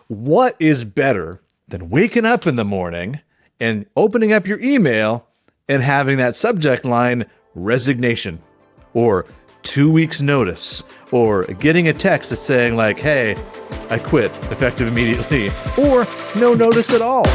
what is better than waking up in the morning and opening up your email and having that subject line resignation or 2 weeks notice or getting a text that's saying like, hey, I quit effective immediately or no notice at all?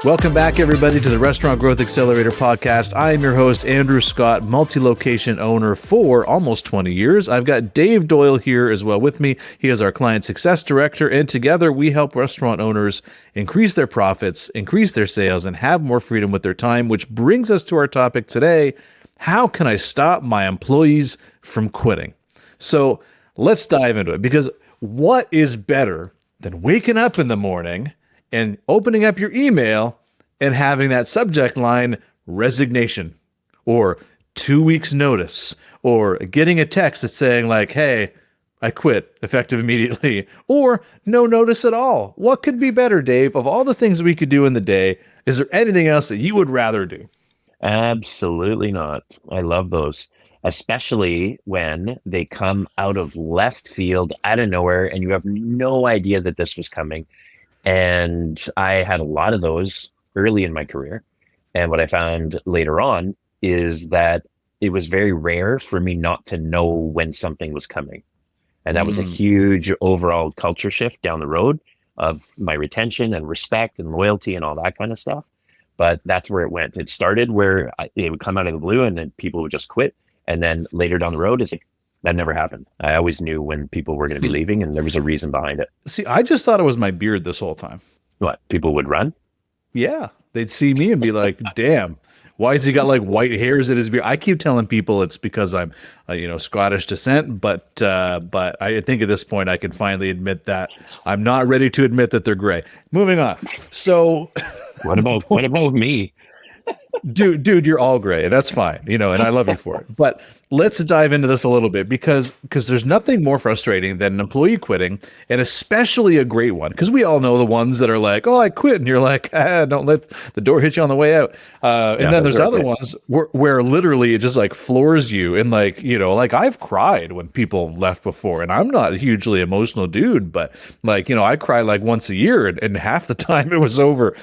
Welcome back, everybody, to the Restaurant Growth Accelerator podcast. I am your host, Andrew Scott, multi-location owner for almost 20 years. I've got Dave Doyle here as well with me. He is our client success director, and together we help restaurant owners increase their profits, increase their sales, and have more freedom with their time, which brings us to our topic today. How can I stop my employees from quitting? So let's dive into it, because what is better than waking up in the morning and opening up your email and having that subject line resignation or 2 weeks notice or getting a text that's saying like, hey, I quit effective immediately or no notice at all? What could be better, Dave? Of all the things we could do in the day, is there anything else that you would rather do? Absolutely not. I love those, especially when they come out of left field, out of nowhere, and you have no idea that this was coming. And I had a lot of those early in my career. And what I found later on is that it was very rare for me not to know when something was coming. And that was a huge overall culture shift down the road of my retention and respect and loyalty and all that kind of stuff. But that's where it went. It started where it would come out of the blue and then people would just quit. And then later down the road, it's like, that never happened. I always knew when people were going to be leaving, and there was a reason behind it. See, I just thought it was my beard this whole time. What? People would run? Yeah. They'd see me and be like, damn, why has he got like white hairs in his beard? I keep telling people it's because I'm, Scottish descent, but I think at this point I can finally admit that I'm not ready to admit that they're gray. Moving on. So what about me? Dude, you're all gray. That's fine, and I love you for it. But let's dive into this a little bit because there's nothing more frustrating than an employee quitting, and especially a great one. Because we all know the ones that are like, "Oh, I quit," and you're like, "Don't let the door hit you on the way out." And then there's other ones where literally it just like floors you, and like I've cried when people left before, and I'm not a hugely emotional dude, but like I cry like once a year, and half the time it was over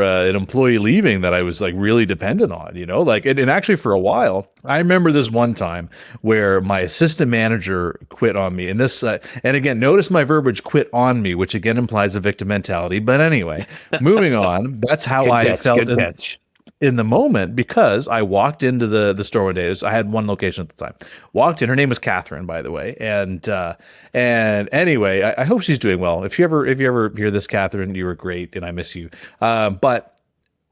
an employee leaving that I was like really dependent on, and actually for a while, I remember this one time where my assistant manager quit on me, and this, and again, notice my verbiage, quit on me, which again implies a victim mentality. But anyway, moving on, that's how I felt in the moment, because I walked into the store one day. I had one location at the time. Walked in. Her name was Catherine, by the way. And anyway, I hope she's doing well. If you ever hear this, Catherine, you were great, and I miss you. But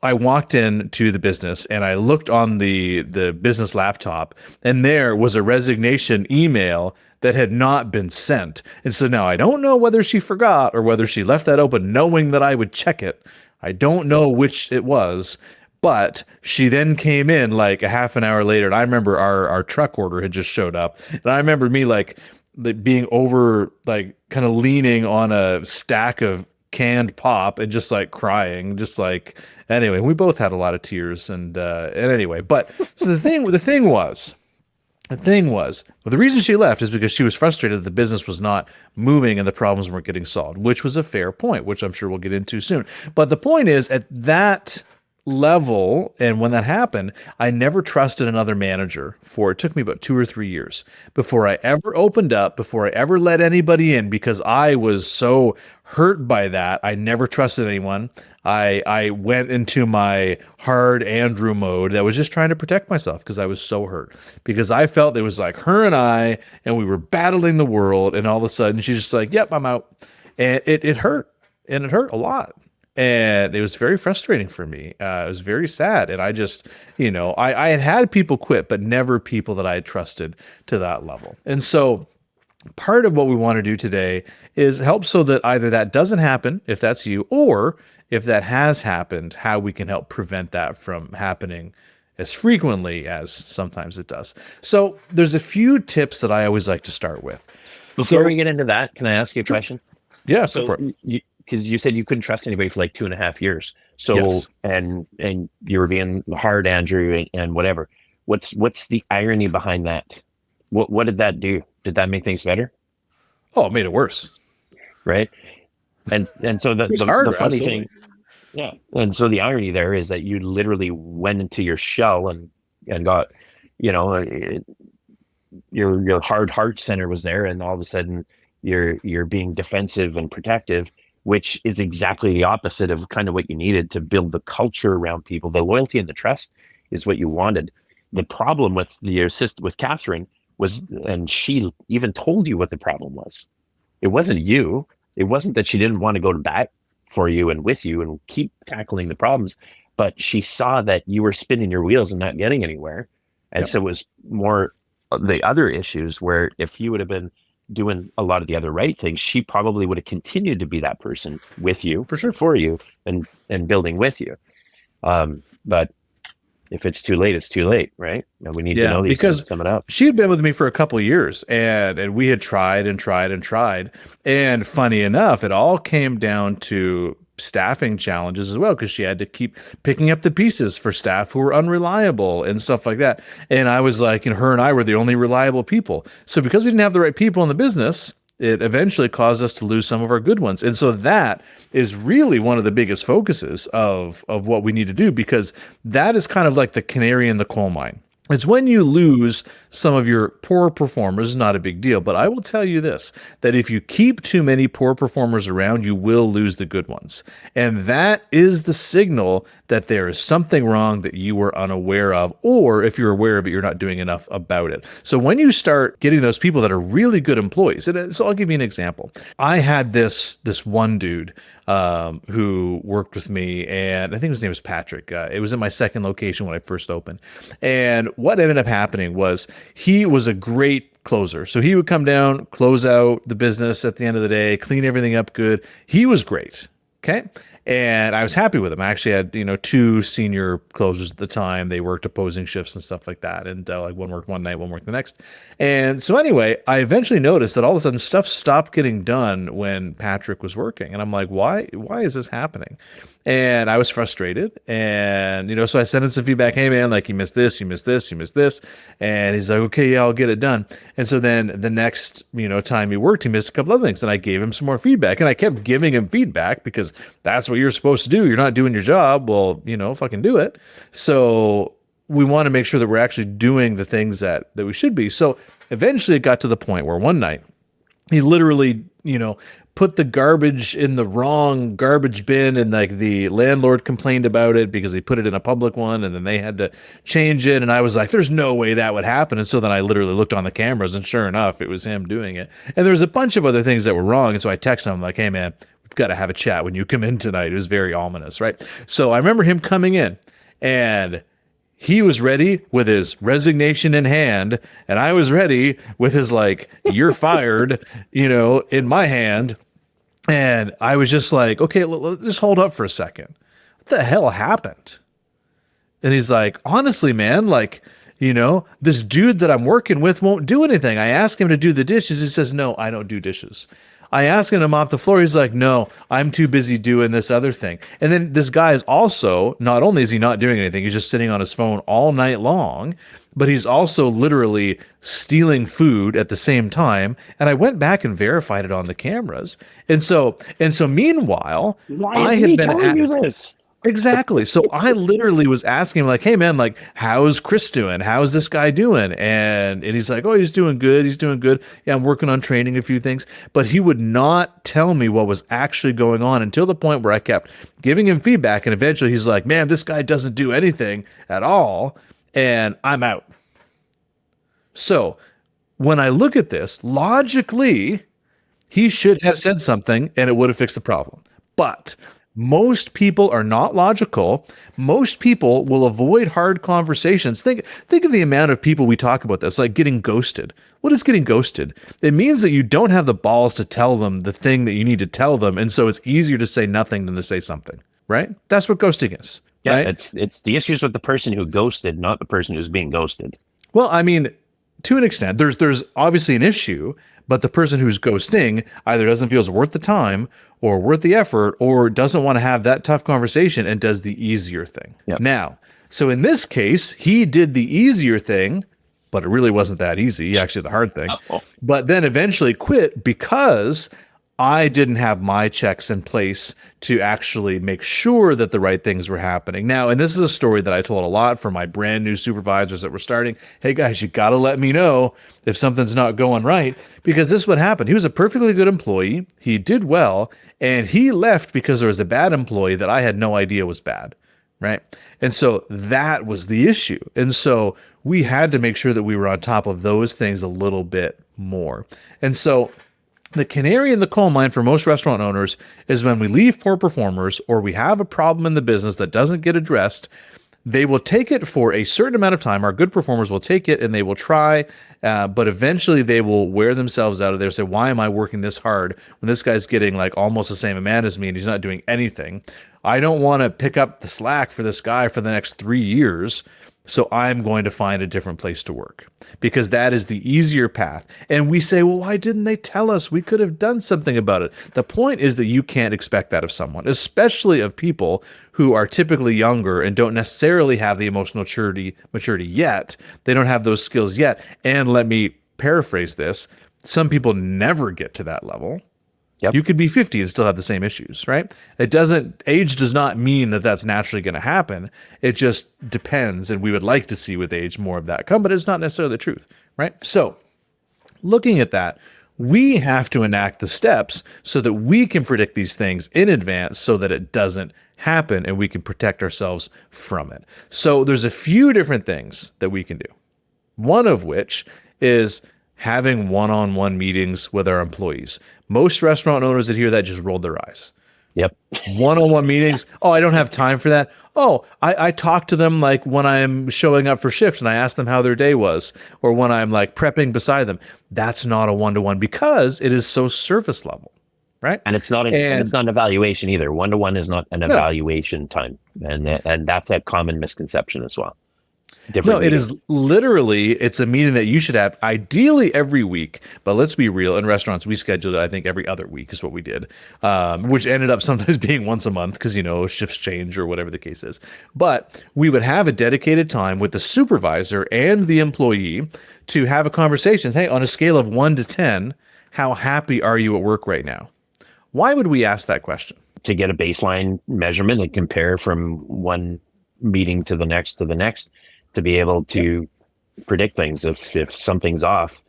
I walked into the business and I looked on the business laptop, and there was a resignation email that had not been sent. And so now I don't know whether she forgot or whether she left that open knowing that I would check it. I don't know which it was, but she then came in like a half an hour later, and I remember our truck order had just showed up, and I remember me like being over, like kind of leaning on a stack of canned pop and just like crying, just like, anyway, we both had a lot of tears, and anyway, but so the thing was, well, the reason she left is because she was frustrated that the business was not moving and the problems weren't getting solved, which was a fair point, which I'm sure we'll get into soon. But the point is, at that level, and when that happened, I never trusted another manager it took me about 2 or 3 years before I ever opened up, before I ever let anybody in, because I was so hurt by that. I never trusted anyone. I went into my hard Andrew mode that was just trying to protect myself because I was so hurt, because I felt it was like her and we were battling the world, and all of a sudden she's just like, yep, I'm out. And it hurt, and it hurt a lot. And it was very frustrating for me. It was very sad. And I just, I had people quit, but never people that I had trusted to that level. And so part of what we want to do today is help so that either that doesn't happen, if that's you, or if that has happened, how we can help prevent that from happening as frequently as sometimes it does. So there's a few tips that I always like to start with. Before we get into that, can I ask you a question? Yeah, so because you said you couldn't trust anybody for like 2.5 years. So, yes. and you were being hard, Andrew, and whatever. what's the irony behind that? What did that do? Did that make things better? Oh, it made it worse. Right. And so It's the harder, funny absolutely. thing, yeah. And so the irony there is that you literally went into your shell and got, you know, your hard heart center was there, and all of a sudden you're being defensive and protective, which is exactly the opposite of kind of what you needed to build the culture around people. The loyalty and the trust is what you wanted. The problem with the assist with Catherine was, and she even told you what the problem was. It wasn't you. It wasn't that she didn't want to go to bat for you and with you and keep tackling the problems, but she saw that you were spinning your wheels and not getting anywhere. And Yep. so it was more the other issues where if you would have been doing a lot of the other right things, she probably would have continued to be that person with you, For sure. for you, and building with you. But if it's too late, it's too late, right? And we need to know these things coming up. She had been with me for a couple of years, and we had tried and tried and tried. And funny enough, it all came down to staffing challenges as well, because she had to keep picking up the pieces for staff who were unreliable and stuff like that. And I was like, her and I were the only reliable people. So because we didn't have the right people in the business, it eventually caused us to lose some of our good ones. And so that is really one of the biggest focuses of what we need to do, because that is kind of like the canary in the coal mine. It's when you lose some of your poor performers, not a big deal. But I will tell you this, that if you keep too many poor performers around, you will lose the good ones. And that is the signal that there is something wrong that you were unaware of, or if you're aware of it, you're not doing enough about it. So when you start getting those people that are really good employees, and so I'll give you an example. I had this one dude who worked with me, and I think his name was Patrick. It was in my second location when I first opened. And what ended up happening was he was a great closer. So he would come down, close out the business at the end of the day, clean everything up good. He was great. Okay. And I was happy with him. I actually had, two senior closers at the time. They worked opposing shifts and stuff like that. And like one worked one night, one worked the next. And so anyway, I eventually noticed that all of a sudden stuff stopped getting done when Patrick was working. And I'm like, why is this happening? And I was frustrated. And, so I sent him some feedback. Hey man, like you missed this, you missed this, you missed this. And he's like, okay, yeah, I'll get it done. And so then the next, time he worked, he missed a couple other things. And I gave him some more feedback, and I kept giving him feedback because that's what you're supposed to do. You're not doing your job. Well, fucking do it. So we want to make sure that we're actually doing the things that we should be. So eventually it got to the point where one night he literally, put the garbage in the wrong garbage bin, and like the landlord complained about it because he put it in a public one, and then they had to change it. And I was like, there's no way that would happen. And so then I literally looked on the cameras, and sure enough, it was him doing it. And there was a bunch of other things that were wrong. And so I texted him like, hey man, we've got to have a chat when you come in tonight. It was very ominous, right? So I remember him coming in, and he was ready with his resignation in hand, and I was ready with his like, you're fired, in my hand. And I was just like, okay, just hold up for a second. What the hell happened? And he's like, honestly, man, like, this dude that I'm working with won't do anything. I asked him to do the dishes. He says, no, I don't do dishes. I asked him to mop the floor. He's like, no, I'm too busy doing this other thing. And then this guy is also, not only is he not doing anything, he's just sitting on his phone all night long, but he's also literally stealing food at the same time. And I went back and verified it on the cameras. And so meanwhile, Why is he telling you this? Exactly. So I literally was asking him like, hey man, like, how's Chris doing? How's this guy doing? And he's like, oh, he's doing good. He's doing good. Yeah, I'm working on training a few things. But he would not tell me what was actually going on until the point where I kept giving him feedback. And eventually he's like, man, this guy doesn't do anything at all. And I'm out. So when I look at this, logically, he should have said something and it would have fixed the problem. But most people are not logical. Most people will avoid hard conversations. Think of the amount of people we talk about this, like getting ghosted. What is getting ghosted? It means that you don't have the balls to tell them the thing that you need to tell them, and so it's easier to say nothing than to say something, right? That's what ghosting is. Yeah, right? it's the issues with the person who ghosted, not the person who's being ghosted. Well, I mean, to an extent, there's obviously an issue, but the person who's ghosting either doesn't feel it's worth the time or worth the effort, or doesn't want to have that tough conversation and does the easier thing. Yep. Now, So in this case, he did the easier thing, but it really wasn't that easy. Actually, the hard thing. But then eventually quit because I didn't have my checks in place to actually make sure that the right things were happening. Now, and this is a story that I told a lot for my brand new supervisors that were starting. Hey guys, you got to let me know if something's not going right, because this would happen. He was a perfectly good employee. He did well, and he left because there was a bad employee that I had no idea was bad. Right. And so that was the issue. And so we had to make sure that we were on top of those things a little bit more. And so the canary in the coal mine for most restaurant owners is when we leave poor performers or we have a problem in the business that doesn't get addressed, they will take it for a certain amount of time. Our good performers will take it and they will try, but eventually they will wear themselves out of there and say, why am I working this hard when this guy's getting like almost the same amount as me and he's not doing anything? I don't want to pick up the slack for this guy for the next 3 years. So I'm going to find a different place to work because that is the easier path. And we say, well, why didn't they tell us? We could have done something about it. The point is that you can't expect that of someone, especially of people who are typically younger and don't necessarily have the emotional maturity yet. They don't have those skills yet. And let me paraphrase this. Some people never get to that level. Yep. You could be 50 and still have the same issues, right? Age does not mean that that's naturally going to happen. It just depends. And we would like to see with age more of that come, but it's not necessarily the truth, right? So looking at that, we have to enact the steps so that we can predict these things in advance so that it doesn't happen and we can protect ourselves from it. So there's a few different things that we can do. One of which is having one-on-one meetings with our employees. Most restaurant owners that hear that just rolled their eyes. Yep. One-on-one meetings. Oh, I don't have time for that. Oh, I talk to them like when I'm showing up for shift and I ask them how their day was, or when I'm like prepping beside them. That's not a one-to-one because it is so surface level, right? And it's not an evaluation either. One-to-one is not an evaluation time, and that's a common misconception as well. It is literally, it's a meeting that you should have ideally every week, but let's be real, in restaurants, we scheduled it, I think, every other week is what we did, which ended up sometimes being once a month because, shifts change or whatever the case is. But we would have a dedicated time with the supervisor and the employee to have a conversation. Hey, on a scale of 1 to 10, how happy are you at work right now? Why would we ask that question? To get a baseline measurement and compare from one meeting to the next, to be able to predict things if something's off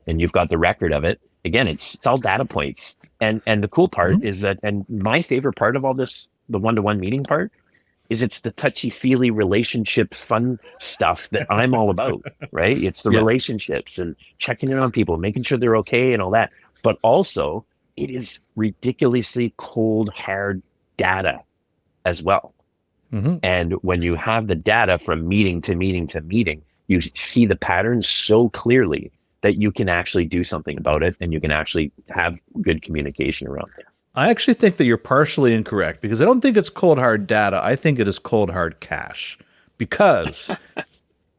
and you've got the record of it. Again, it's all data points. And the cool part is that, and my favorite part of all this, the one-to-one meeting part, is it's the touchy-feely relationship fun stuff that I'm all about, right? It's the relationships and checking in on people, making sure they're okay and all that. But also, it is ridiculously cold, hard data as well. Mm-hmm. And when you have the data from meeting to meeting to meeting, you see the patterns so clearly that you can actually do something about it and you can actually have good communication around it. I actually think that you're partially incorrect because I don't think it's cold hard data. I think it is cold hard cash. Because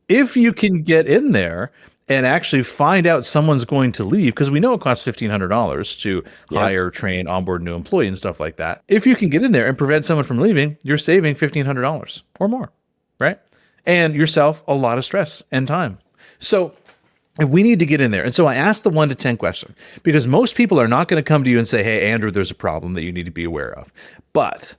if you can get in there and actually find out someone's going to leave, because we know it costs $1,500 to hire, train, onboard a new employee and stuff like that. If you can get in there and prevent someone from leaving, you're saving $1,500 or more, right? And yourself a lot of stress and time. So we need to get in there. And so I asked the 1 to 10 question because most people are not going to come to you and say, hey, Andrew, there's a problem that you need to be aware of. But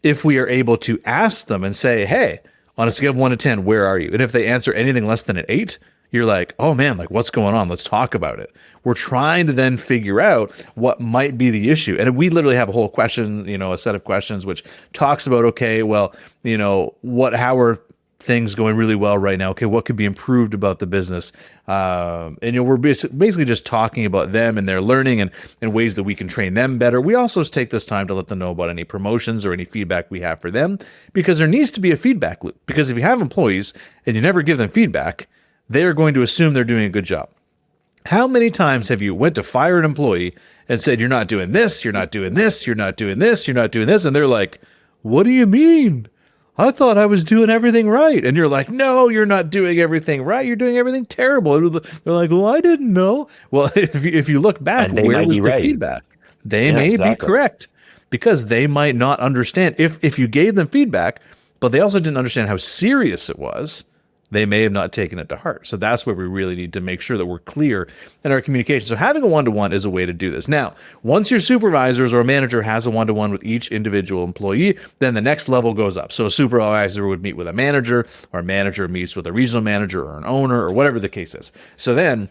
if we are able to ask them and say, hey, on a scale of 1 to 10, where are you? And if they answer anything less than an 8, you're like, oh man, like what's going on? Let's talk about it. We're trying to then figure out what might be the issue. And we literally have a whole question, a set of questions, which talks about, okay, well, how are things going really well right now? Okay, what could be improved about the business? We're basically just talking about them and their learning and ways that we can train them better. We also take this time to let them know about any promotions or any feedback we have for them, because there needs to be a feedback loop. Because if you have employees and you never give them feedback, they are going to assume they're doing a good job. How many times have you went to fire an employee and said, you're not doing this, you're not doing this, you're not doing this, you're not doing this, and they're like, what do you mean? I thought I was doing everything right. And you're like, no, you're not doing everything right. You're doing everything terrible. They're like, well, I didn't know. Well, if you look back, where was the feedback? They may be correct because they might not understand. If you gave them feedback, but they also didn't understand how serious it was. They may have not taken it to heart. So that's where we really need to make sure that we're clear in our communication. So having a one-to-one is a way to do this. Now, once your supervisors or a manager has a one-to-one with each individual employee, then the next level goes up. So a supervisor would meet with a manager, or a manager meets with a regional manager or an owner, or whatever the case is. So then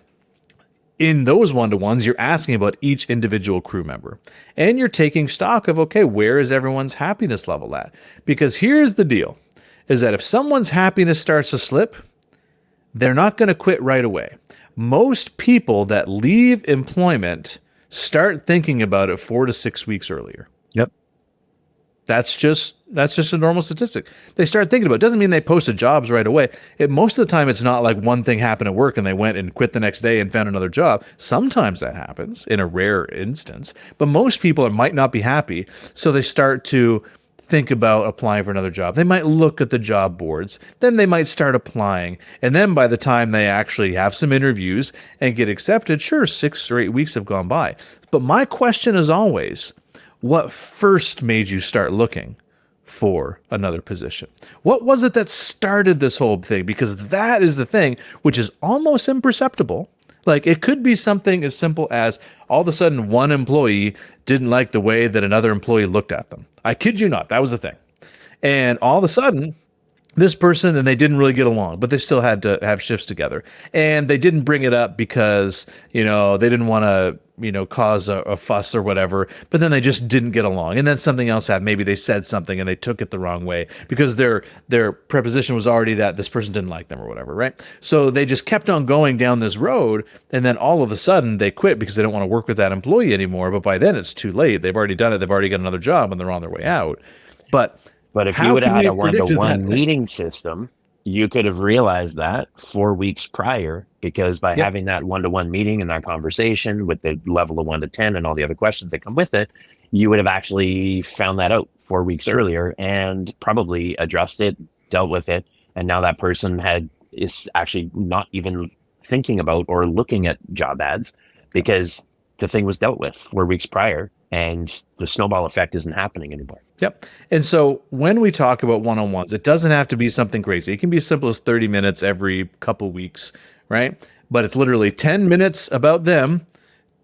in those one-to-ones, you're asking about each individual crew member, and you're taking stock of, okay, where is everyone's happiness level at? Because here's the deal, is that if someone's happiness starts to slip, they're not going to quit right away. Most people that leave employment start thinking about it 4 to 6 weeks earlier. Yep. That's just a normal statistic. They start thinking about it. Doesn't mean they posted jobs right away. Most of the time, it's not like one thing happened at work and they went and quit the next day and found another job. Sometimes that happens in a rare instance, but most people might not be happy. So they start to think about applying for another job. They might look at the job boards, then they might start applying. And then by the time they actually have some interviews and get accepted, sure, 6 or 8 weeks have gone by. But my question is always, what first made you start looking for another position? What was it that started this whole thing? Because that is the thing which is almost imperceptible. Like, it could be something as simple as all of a sudden one employee didn't like the way that another employee looked at them. I kid you not, that was the thing. And all of a sudden, this person and they didn't really get along, but they still had to have shifts together. And they didn't bring it up because, they didn't want to, cause a fuss or whatever, but then they just didn't get along. And then something else happened. Maybe they said something and they took it the wrong way because their preposition was already that this person didn't like them or whatever, right? So they just kept on going down this road, and then all of a sudden they quit because they don't want to work with that employee anymore. But by then it's too late. They've already done it. They've already got another job and they're on their way out. But if you would have had a one-to-one meeting system, you could have realized that 4 weeks prior, because by having that one-to-one meeting and that conversation with the level of 1 to 10 and all the other questions that come with it, you would have actually found that out 4 weeks earlier and probably addressed it, dealt with it. And now that person is actually not even thinking about or looking at job ads because the thing was dealt with 4 weeks prior, and the snowball effect isn't happening anymore. Yep. And so when we talk about one-on-ones, it doesn't have to be something crazy. It can be as simple as 30 minutes every couple weeks, right? But it's literally 10 minutes about them,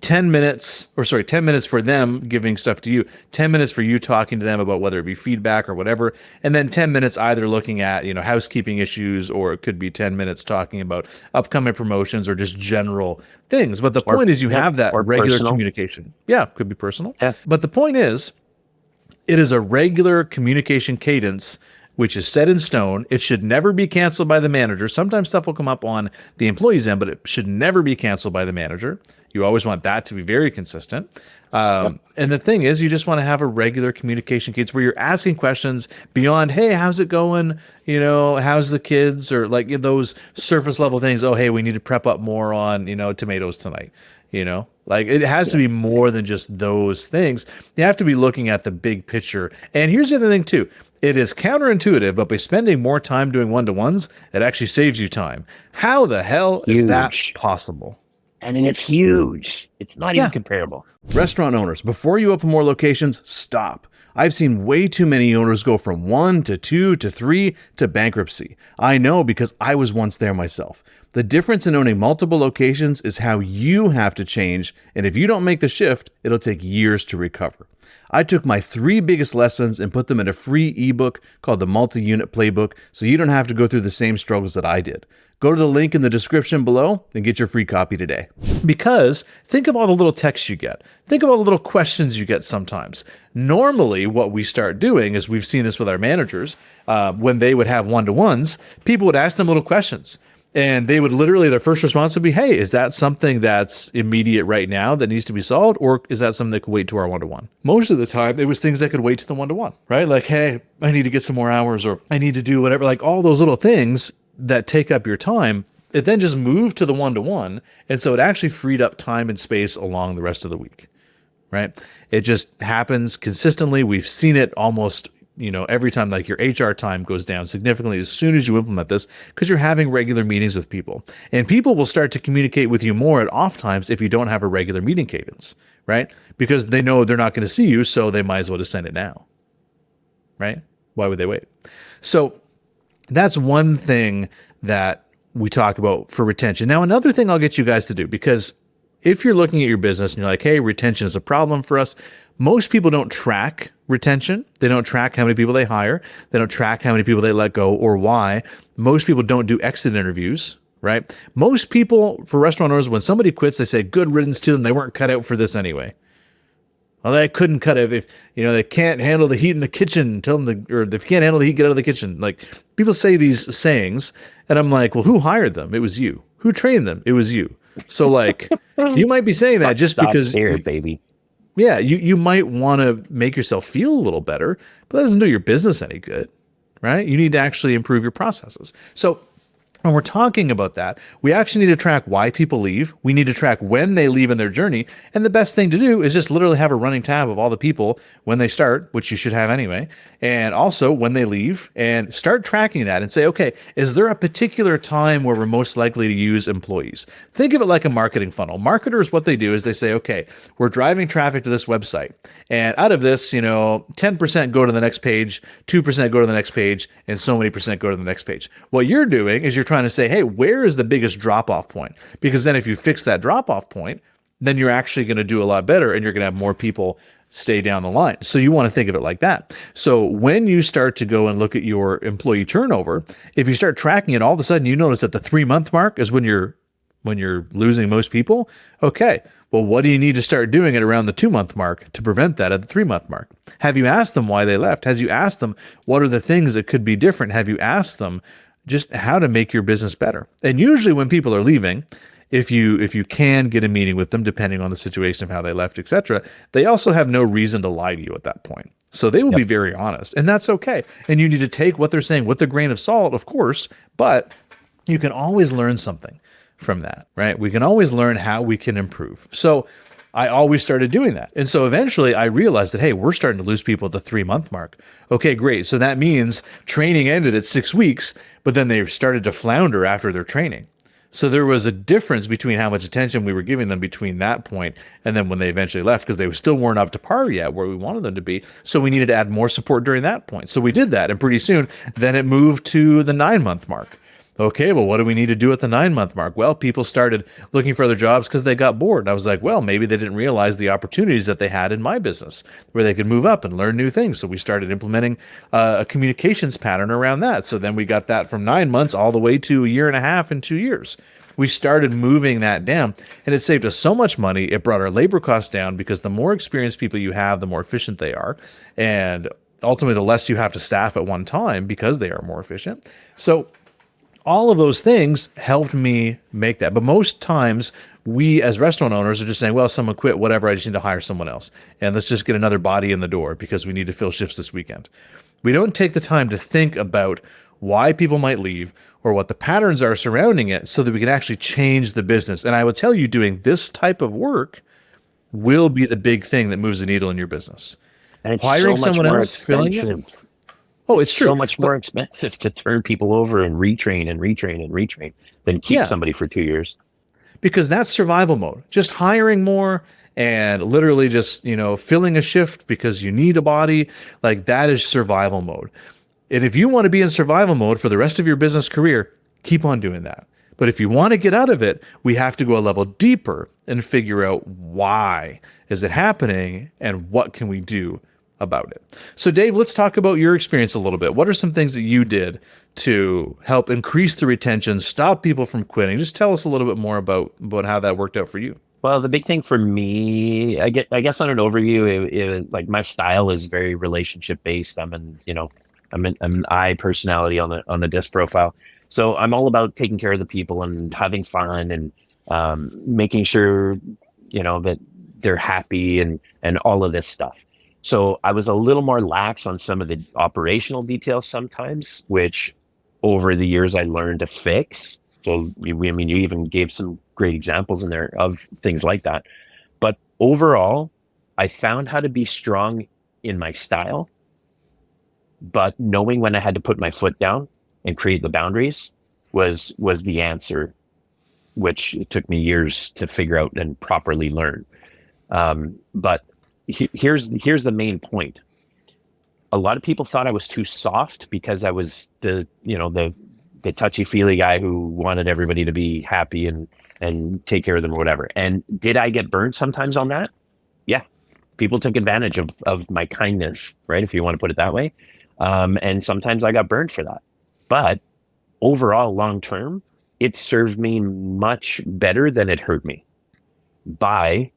10 minutes for them giving stuff to you, 10 minutes for you talking to them about whether it be feedback or whatever, and then 10 minutes either looking at, housekeeping issues, or it could be 10 minutes talking about upcoming promotions or just general things. But the point is you have that regular personal communication. Yeah, it could be personal. Yeah. But the point is, it is a regular communication cadence which is set in stone. It should never be canceled by the manager. Sometimes stuff will come up on the employee's end, but it should never be canceled by the manager. You always want that to be very consistent. And the thing is, you just want to have a regular communication cadence where you're asking questions beyond, hey, how's it going? How's the kids? Or like those surface level things. Oh, hey, we need to prep up more on, tomatoes tonight. Like it has to be more than just those things. You have to be looking at the big picture. And here's the other thing too. It is counterintuitive, but by spending more time doing one-to-ones, it actually saves you time. How the hell is that possible? And it's huge. It's not even comparable. Restaurant owners, before you open more locations, stop. I've seen way too many owners go from 1 to 2 to 3 to bankruptcy. I know because I was once there myself. The difference in owning multiple locations is how you have to change, and if you don't make the shift, it'll take years to recover. I took my 3 biggest lessons and put them in a free ebook called the Multi-Unit Playbook, so you don't have to go through the same struggles that I did. Go to the link in the description below and get your free copy today. Because think of all the little texts you get. Think of all the little questions you get sometimes. Normally, what we start doing is, we've seen this with our managers, when they would have one-to-ones, people would ask them little questions. And they would literally, their first response would be, hey, is that something that's immediate right now that needs to be solved? Or is that something that could wait to our one-to-one? Most of the time, it was things that could wait to the one-to-one, right? Like, hey, I need to get some more hours, or I need to do whatever, like all those little things that take up your time. It then just moved to the one-to-one. And so it actually freed up time and space along the rest of the week, right? It just happens consistently. We've seen it almost every time. Like your HR time goes down significantly as soon as you implement this, because you're having regular meetings with people, and people will start to communicate with you more at off times if you don't have a regular meeting cadence, right? Because they know they're not going to see you, so they might as well just send it now, right? Why would they wait? So that's one thing that we talk about for retention. Now, another thing I'll get you guys to do, because if you're looking at your business and you're like, hey, retention is a problem for us, most people don't track retention. They don't track how many people they hire. They don't track how many people they let go or why. Most people don't do exit interviews, right? Most people, for restaurant owners, when somebody quits, they say, good riddance to them. They weren't cut out for this anyway. Well, they couldn't cut it if they can't handle the heat in the kitchen. Tell them or if you can't handle the heat, get out of the kitchen. Like, people say these sayings, and I'm like, well, who hired them? It was you. Who trained them? It was you. So like, you might be saying that just because here, baby. Yeah, you might want to make yourself feel a little better, but that doesn't do your business any good, right? You need to actually improve your processes. So when we're talking about that, we actually need to track why people leave. We need to track when they leave in their journey. And the best thing to do is just literally have a running tab of all the people when they start, which you should have anyway, and also when they leave, and start tracking that and say, okay, is there a particular time where we're most likely to use employees? Think of it like a marketing funnel. Marketers, what they do is they say, okay, we're driving traffic to this website. And out of this, 10% go to the next page, 2% go to the next page, and so many percent go to the next page. What you're doing is you're trying to say, hey, where is the biggest drop-off point? Because then if you fix that drop-off point, then you're actually going to do a lot better and you're going to have more people stay down the line. So you want to think of it like that. So when you start to go and look at your employee turnover, if you start tracking it, all of a sudden you notice that the 3-month mark is when you're losing most people. Okay, well, what do you need to start doing at around the 2-month mark to prevent that at the 3-month mark? Have you asked them why they left? Have you asked them what are the things that could be different? Have you asked them just how to make your business better? And usually when people are leaving, if you can get a meeting with them, depending on the situation of how they left, etc., they also have no reason to lie to you at that point. So they will be very honest, and that's okay. And you need to take what they're saying with a grain of salt, of course, but you can always learn something from that, right? We can always learn how we can improve. So I always started doing that. And so eventually I realized that, hey, we're starting to lose people at the 3-month mark. Okay, great. So that means training ended at 6 weeks, but then they started to flounder after their training. So there was a difference between how much attention we were giving them between that point and then when they eventually left, because they still weren't up to par yet where we wanted them to be. So we needed to add more support during that point. So we did that. And pretty soon, then it moved to the 9-month mark. Okay, well, what do we need to do at the 9-month mark? Well, people started looking for other jobs because they got bored. And I was like, well, maybe they didn't realize the opportunities that they had in my business where they could move up and learn new things. So we started implementing a communications pattern around that. So then we got that from 9 months all the way to 1.5 years and 2 years. We started moving that down, and it saved us so much money. It brought our labor costs down because the more experienced people you have, the more efficient they are. And ultimately, the less you have to staff at one time because they are more efficient. So all of those things helped me make that. But most times we as restaurant owners are just saying, well, someone quit, whatever, I just need to hire someone else. And let's just get another body in the door because we need to fill shifts this weekend. We don't take the time to think about why people might leave or what the patterns are surrounding it so that we can actually change the business. And I will tell you, doing this type of work will be the big thing that moves the needle in your business. And it's hiring so much someone more else, filling it. expensive. Oh, it's true. So much more expensive to turn people over and retrain than keep somebody for 2 years. Because that's survival mode. Just hiring more and literally just, filling a shift because you need a body, like that is survival mode. And if you want to be in survival mode for the rest of your business career, keep on doing that. But if you want to get out of it, we have to go a level deeper and figure out why is it happening and what can we do about it. So Dave, let's talk about your experience a little bit. What are some things that you did to help increase the retention, stop people from quitting? Just tell us a little bit more about how that worked out for you. Well, the big thing for me, I guess on an overview, like my style is very relationship based. I'm an I personality on the disc profile. So I'm all about taking care of the people and having fun and making sure, that they're happy and all of this stuff. So I was a little more lax on some of the operational details sometimes, which over the years I learned to fix. So, you even gave some great examples in there of things like that. But overall, I found how to be strong in my style, but knowing when I had to put my foot down and create the boundaries was the answer, which it took me years to figure out and properly learn. But here's the main point. a lot of people thought I was too soft because I was the touchy-feely guy who wanted everybody to be happy and take care of them or whatever. And did I get burned sometimes on that? Yeah. People took advantage of my kindness, right? If you want to put it that way. And sometimes I got burned for that. But overall, long term, it served me much better than it hurt me by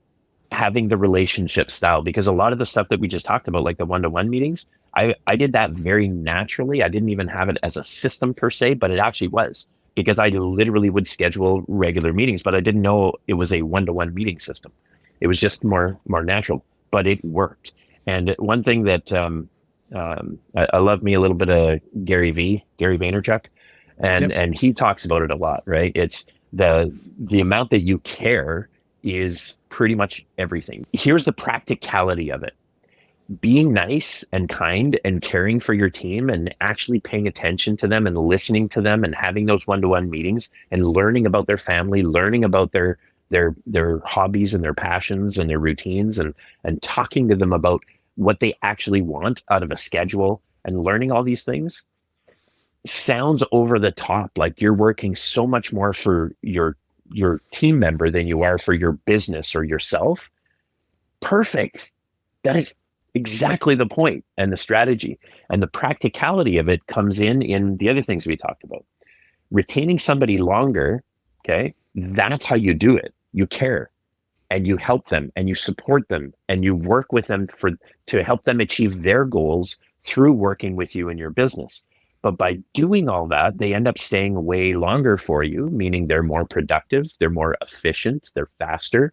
having the relationship style. Because a lot of the stuff that we just talked about, like the one-to-one meetings, I did that very naturally. I didn't even have it as a system per se, but it actually was, because I literally would schedule regular meetings, but I didn't know it was a one-to-one meeting system. It was just more natural, but it worked. And one thing that I love me a little bit of Gary Vaynerchuk, and he talks about it a lot, right? It's the amount that you care is pretty much everything. Here's the practicality of it. Being nice and kind and caring for your team and actually paying attention to them and listening to them and having those one-to-one meetings and learning about their family, learning about their hobbies and their passions and their routines, and talking to them about what they actually want out of a schedule and learning all these things sounds over the top, like you're working so much more for your team member than you are for your business or yourself. Perfect. That is exactly the point and the strategy, and the practicality of it comes in the other things we talked about. Retaining somebody longer, okay, that's how you do it. You care and you help them and you support them and you work with them to help them achieve their goals through working with you in your business. But by doing all that, they end up staying way longer for you, meaning they're more productive, they're more efficient, they're faster,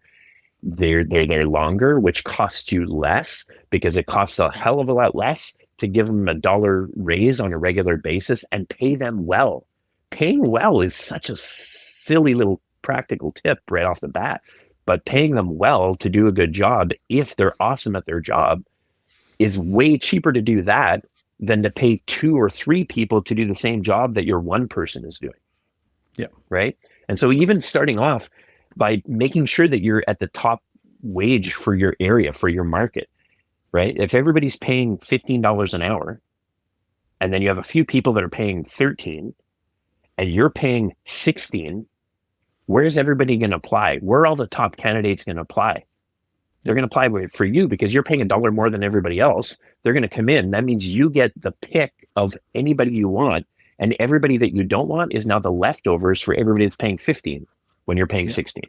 they're longer, which costs you less, because it costs a hell of a lot less to give them $1 raise on a regular basis and pay them well. Paying well is such a silly little practical tip right off the bat, but paying them well to do a good job, if they're awesome at their job, is way cheaper to do that than to pay 2 or 3 people to do the same job that your one person is doing. Yeah. Right. And so even starting off by making sure that you're at the top wage for your area, for your market, right? If everybody's paying $15 an hour, and then you have a few people that are paying 13 and you're paying 16, where's everybody going to apply? Where are all the top candidates going to apply? They're going to apply for you because you're paying $1 more than everybody else. They're going to come in. That means you get the pick of anybody you want, and everybody that you don't want is now the leftovers for everybody that's paying 15 when you're paying 16.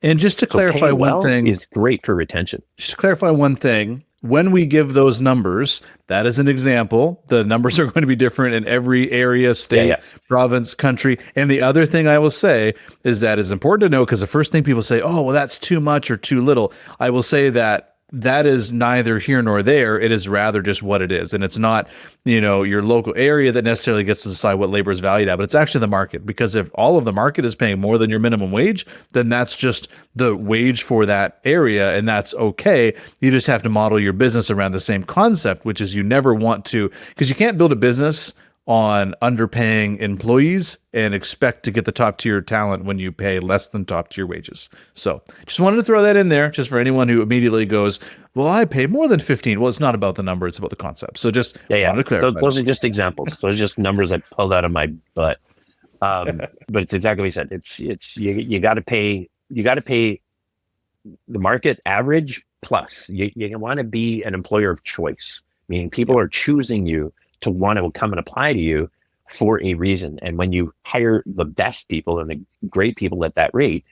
And just to clarify one thing, is great for retention. Just to clarify one thing, when we give those numbers, that is an example. The numbers are going to be different in every area, state, province, country. And the other thing I will say is that it's important to know, because the first thing people say, oh, well, that's too much or too little. I will say that is neither here nor there. It is rather just what it is. And it's not, your local area that necessarily gets to decide what labor is valued at, but it's actually the market. Because if all of the market is paying more than your minimum wage, then that's just the wage for that area, and that's okay. You just have to model your business around the same concept, which is you never want to, because you can't build a business on underpaying employees and expect to get the top tier talent when you pay less than top tier wages. So just wanted to throw that in there, just for anyone who immediately goes, well, I pay more than 15. Well, it's not about the number, it's about the concept. So just wanted to clarify. Those are just examples. Those are just numbers I pulled out of my butt. But it's exactly what you said. It's you got to pay the market average plus. You want to be an employer of choice, meaning people are choosing you to want to come and apply to you for a reason. And when you hire the best people and the great people at that rate,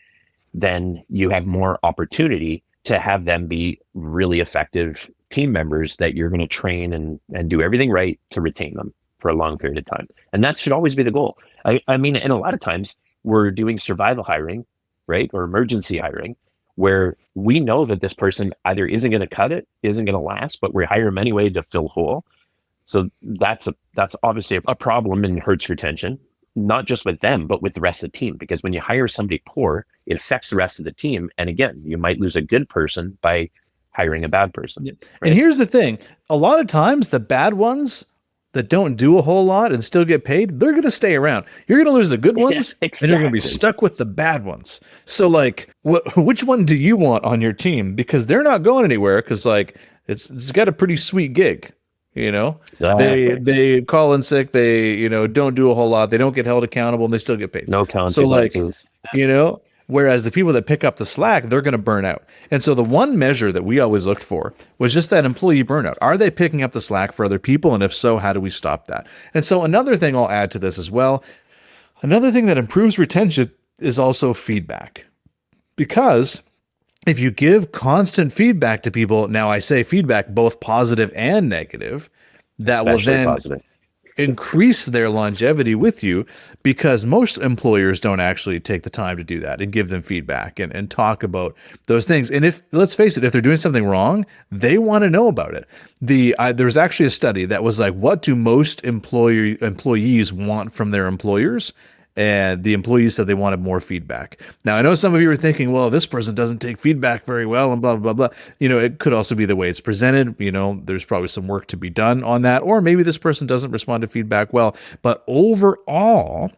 then you have more opportunity to have them be really effective team members that you're going to train and do everything right to retain them for a long period of time. And that should always be the goal. I mean, and a lot of times we're doing survival hiring, right? Or emergency hiring, where we know that this person either isn't going to cut it, isn't going to last, but we hire them anyway to fill hole. So that's obviously a problem and hurts retention, not just with them, but with the rest of the team. Because when you hire somebody poor, it affects the rest of the team. And again, you might lose a good person by hiring a bad person. Yeah. Right? And here's the thing. A lot of times the bad ones that don't do a whole lot and still get paid, they're going to stay around. You're going to lose the good ones, and you're going to be stuck with the bad ones. So like, which one do you want on your team? Because they're not going anywhere, because like it's got a pretty sweet gig. You know, Exactly. they call in sick. They, don't do a whole lot. They don't get held accountable, and they still get paid. No So like, consequences. whereas the people that pick up the slack, they're going to burn out. And so the one measure that we always looked for was just that employee burnout. Are they picking up the slack for other people? And if so, how do we stop that? And so another thing I'll add to this as well, another thing that improves retention is also feedback. Because if you give constant feedback to people, now I say feedback, both positive and negative, that will Especially then positive. increase their longevity with you, because most employers don't actually take the time to do that and give them feedback and talk about those things. And if, let's face it, if they're doing something wrong, they want to know about it. There's actually a study that was like, what do most employees want from their employers? And the employees said they wanted more feedback. Now, I know some of you are thinking, well, this person doesn't take feedback very well and blah, blah, blah. It could also be the way it's presented. There's probably some work to be done on that. Or maybe this person doesn't respond to feedback well. But overall,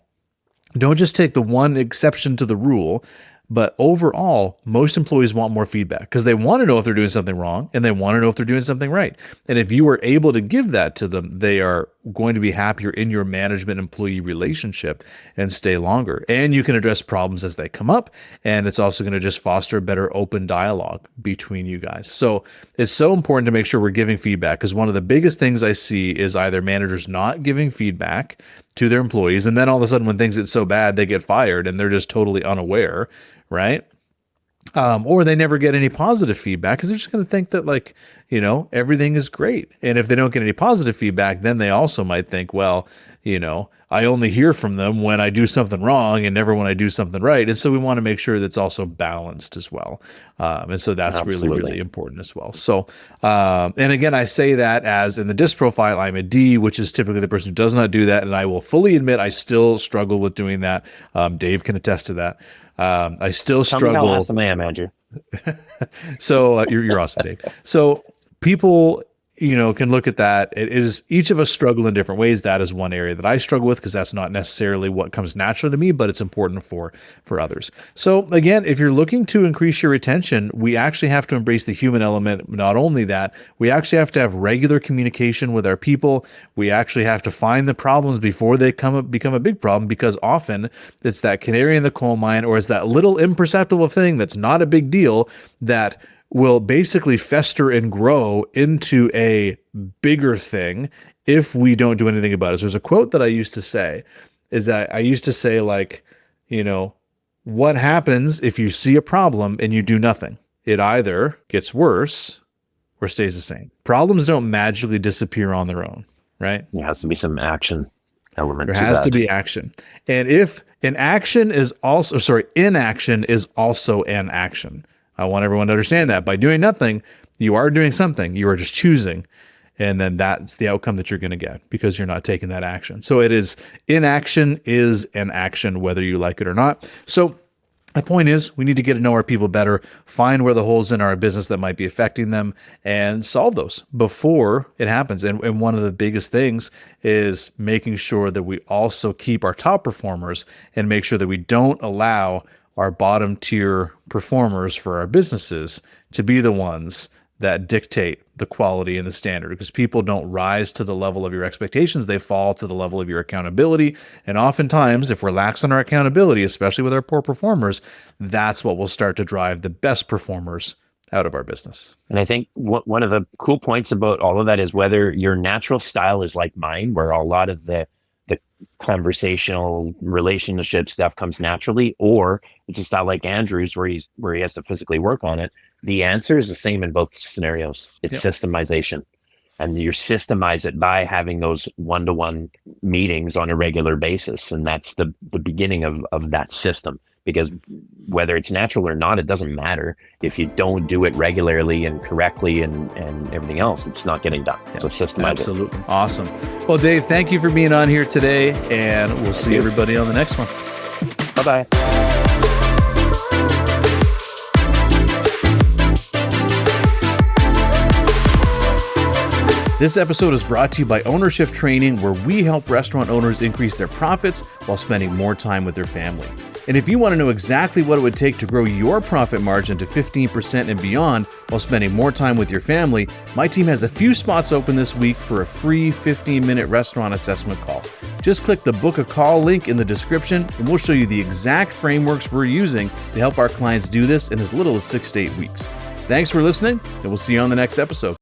don't just take the one exception to the rule. But overall, most employees want more feedback because they want to know if they're doing something wrong and they want to know if they're doing something right. And if you are able to give that to them, they are going to be happier in your management-employee relationship and stay longer. And you can address problems as they come up. And it's also going to just foster a better open dialogue between you guys. So it's so important to make sure we're giving feedback, because one of the biggest things I see is either managers not giving feedback to their employees, and then all of a sudden when things get so bad, they get fired and they're just totally unaware, right? Or they never get any positive feedback because they're just going to think that everything is great. And if they don't get any positive feedback, then they also might think, well, I only hear from them when I do something wrong and never when I do something right. And so we want to make sure that's also balanced as well. And so that's Absolutely. really, really important as well. So, and again, I say that as in the DISC profile, I'm a D, which is typically the person who does not do that. And I will fully admit I still struggle with doing that. Dave can attest to that. I still Tell struggle. me how awesome I am, Andrew. So you're awesome, Dave. So people, can look at that. It is, each of us struggle in different ways. That is one area that I struggle with because that's not necessarily what comes naturally to me, but it's important for others. So again, if you're looking to increase your retention, we actually have to embrace the human element. Not only that, we actually have to have regular communication with our people. We actually have to find the problems before they become a big problem, because often it's that canary in the coal mine, or it's that little imperceptible thing that's not a big deal that will basically fester and grow into a bigger thing if we don't do anything about it. So there's a quote that I used to say, what happens if you see a problem and you do nothing? It either gets worse or stays the same. Problems don't magically disappear on their own, right? There has to be some action element There to has that. to be action. And if inaction is also an action. I want everyone to understand that by doing nothing, you are doing something. You are just choosing. And then that's the outcome that you're going to get because you're not taking that action. So inaction is an action, whether you like it or not. So the point is, we need to get to know our people better, find where the holes in our business that might be affecting them, and solve those before it happens. And one of the biggest things is making sure that we also keep our top performers and make sure that we don't allow our bottom tier performers for our businesses to be the ones that dictate the quality and the standard, because people don't rise to the level of your expectations. They fall to the level of your accountability. And oftentimes, if we're lax on our accountability, especially with our poor performers, that's what will start to drive the best performers out of our business. And I think one of the cool points about all of that is whether your natural style is like mine, where a lot of the conversational relationship stuff comes naturally, or it's a style like Andrew's where he has to physically work on it. The answer is the same in both scenarios. It's systemization. And you systemize it by having those one-to-one meetings on a regular basis. And that's the beginning of that system. Because whether it's natural or not, it doesn't matter. If you don't do it regularly and correctly and everything else, it's not getting done. So systemize Absolutely. Awesome. Well, Dave, thank you for being on here today, and we'll see everybody on the next one. Bye-bye. This episode is brought to you by Ownership Training, where we help restaurant owners increase their profits while spending more time with their family. And if you want to know exactly what it would take to grow your profit margin to 15% and beyond while spending more time with your family, my team has a few spots open this week for a free 15-minute restaurant assessment call. Just click the book a call link in the description and we'll show you the exact frameworks we're using to help our clients do this in as little as 6 to 8 weeks. Thanks for listening, and we'll see you on the next episode.